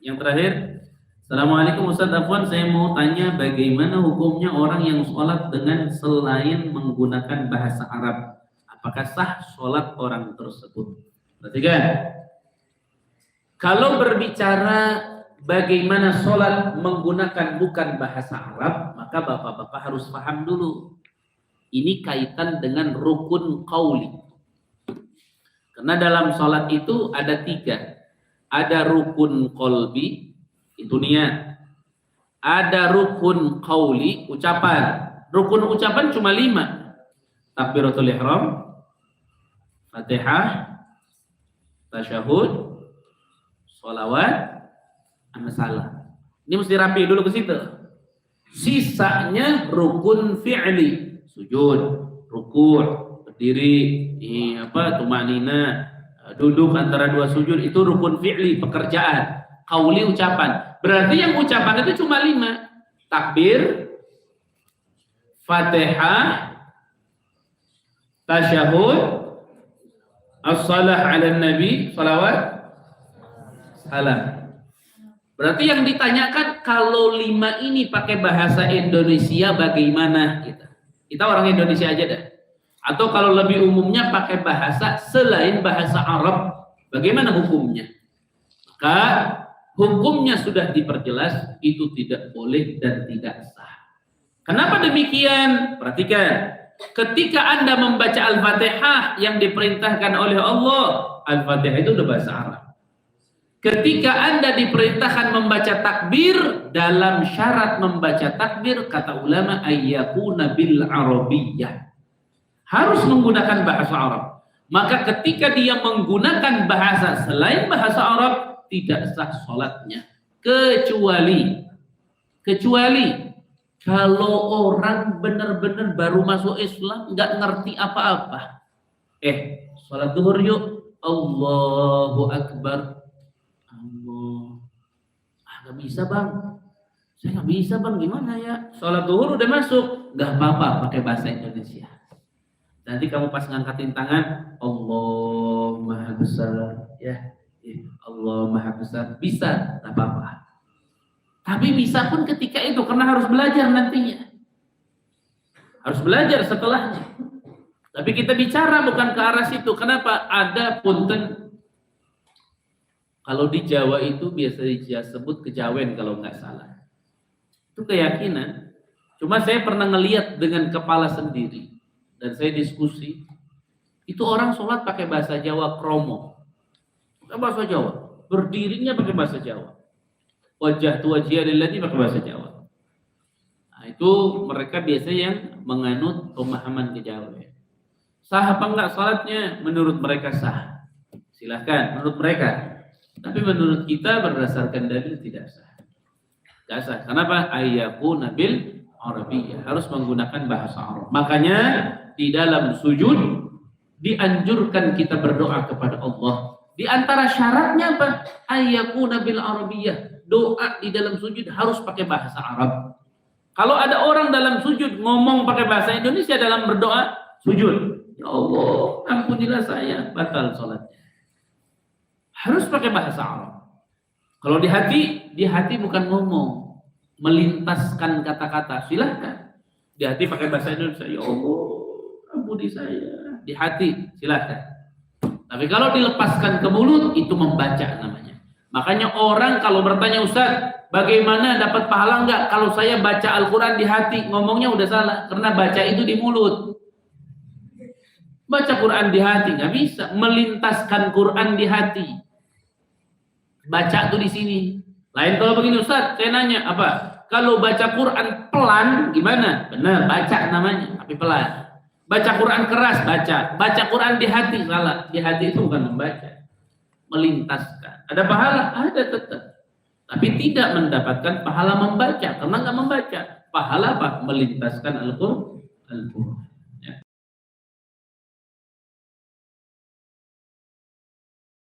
Yang terakhir, Assalamualaikum Ustaz Afwan, saya mau tanya bagaimana hukumnya orang yang sholat dengan selain menggunakan bahasa Arab? Apakah sah sholat orang tersebut? Perhatikan, kalau berbicara bagaimana sholat menggunakan bukan bahasa Arab, maka bapak-bapak harus paham dulu. Ini kaitan dengan rukun qauli. Karena dalam sholat itu ada 3. Ada rukun qalbi, itu niat. Ada rukun qauli, ucapan. Rukun ucapan cuma 5. Takbiratul ihram, Fatihah, tasyahud, sholawat, sama salam. Ini mesti rapi dulu ke situ. Sisanya rukun fi'li, sujud, ruku', berdiri, tumanina, duduk antara 2 sujud, itu rukun fi'li, pekerjaan. Qauli, ucapan. Berarti yang ucapan itu cuma 5. Takbir, Fatihah, tasyahud, as-salah ala nabi, salawat, salam. Berarti yang ditanyakan, kalau 5 ini pakai bahasa Indonesia bagaimana? Kita orang Indonesia aja dah. Atau kalau lebih umumnya pakai bahasa selain bahasa Arab, bagaimana hukumnya? Maka hukumnya sudah diperjelas, itu tidak boleh dan tidak sah. Kenapa demikian? Perhatikan, ketika Anda membaca Al-Fatihah yang diperintahkan oleh Allah, Al-Fatihah itu udah bahasa Arab. Ketika Anda diperintahkan membaca takbir, dalam syarat membaca takbir, kata ulama, ayyakuna bil arabiyyah, harus menggunakan bahasa Arab. Maka ketika dia menggunakan bahasa selain bahasa Arab, tidak sah sholatnya. Kecuali kalau orang benar-benar baru masuk Islam, nggak ngerti apa-apa. Sholat zuhur yuk, Allahu Akbar. Nggak bisa bang, saya nggak bisa bang, gimana ya? Sholat zuhur udah masuk, nggak apa-apa pakai bahasa Indonesia. Nanti kamu pas ngangkatin tangan, Allah Maha Besar, ya, Allah Maha Besar, bisa, tak apa-apa. Tapi bisa pun ketika itu, karena harus belajar nantinya, harus belajar setelahnya. Tapi kita bicara bukan ke arah situ. Kenapa? Ada punten. Kalau di Jawa itu biasa disebut kejawen kalau nggak salah. Itu keyakinan. Cuma saya pernah ngelihat dengan kepala sendiri. Dan saya diskusi, itu orang sholat pakai bahasa Jawa kromo, pakai bahasa Jawa, berdirinya pakai bahasa Jawa, wajah tu wajhiya lillahi pakai bahasa Jawa. Nah, itu mereka biasa yang menganut pemahaman kejawen. Sah apa enggak sholatnya? Menurut mereka sah, silahkan menurut mereka. Tapi menurut kita berdasarkan dalil tidak sah. Tidak sah. Kenapa? Ayyakuna bil arabiyyah, harus menggunakan bahasa Arab. Makanya di dalam sujud dianjurkan kita berdoa kepada Allah. Di antara syaratnya apa? Ayyakuna bil arabiyyah. Doa di dalam sujud harus pakai bahasa Arab. Kalau ada orang dalam sujud ngomong pakai bahasa Indonesia dalam berdoa sujud, ya Allah, ampunilah saya, batal salatnya. Harus pakai bahasa Arab. Kalau di hati bukan ngomong, melintaskan kata-kata, silahkan. Di hati pakai bahasa Indonesia, ya Allah, ampuni saya. Di hati, silahkan. Tapi kalau dilepaskan ke mulut, itu membaca namanya. Makanya orang kalau bertanya, Ustaz, bagaimana dapat pahala enggak? Kalau saya baca Al-Quran di hati, ngomongnya udah salah. Karena baca itu di mulut. Baca Quran di hati, nggak bisa. Melintaskan Quran di hati. Baca tuh di sini. Lain kalau begini, Ustaz, saya nanya, apa? Kalau baca Quran pelan, gimana? Benar, baca namanya, tapi pelan. Baca Quran keras, baca Quran di hati, salah. Di hati itu bukan membaca, melintaskan. Ada pahala? Ada tetap. Tapi tidak mendapatkan pahala membaca, karena nggak membaca. Pahala apa? Melintaskan Al-Quran.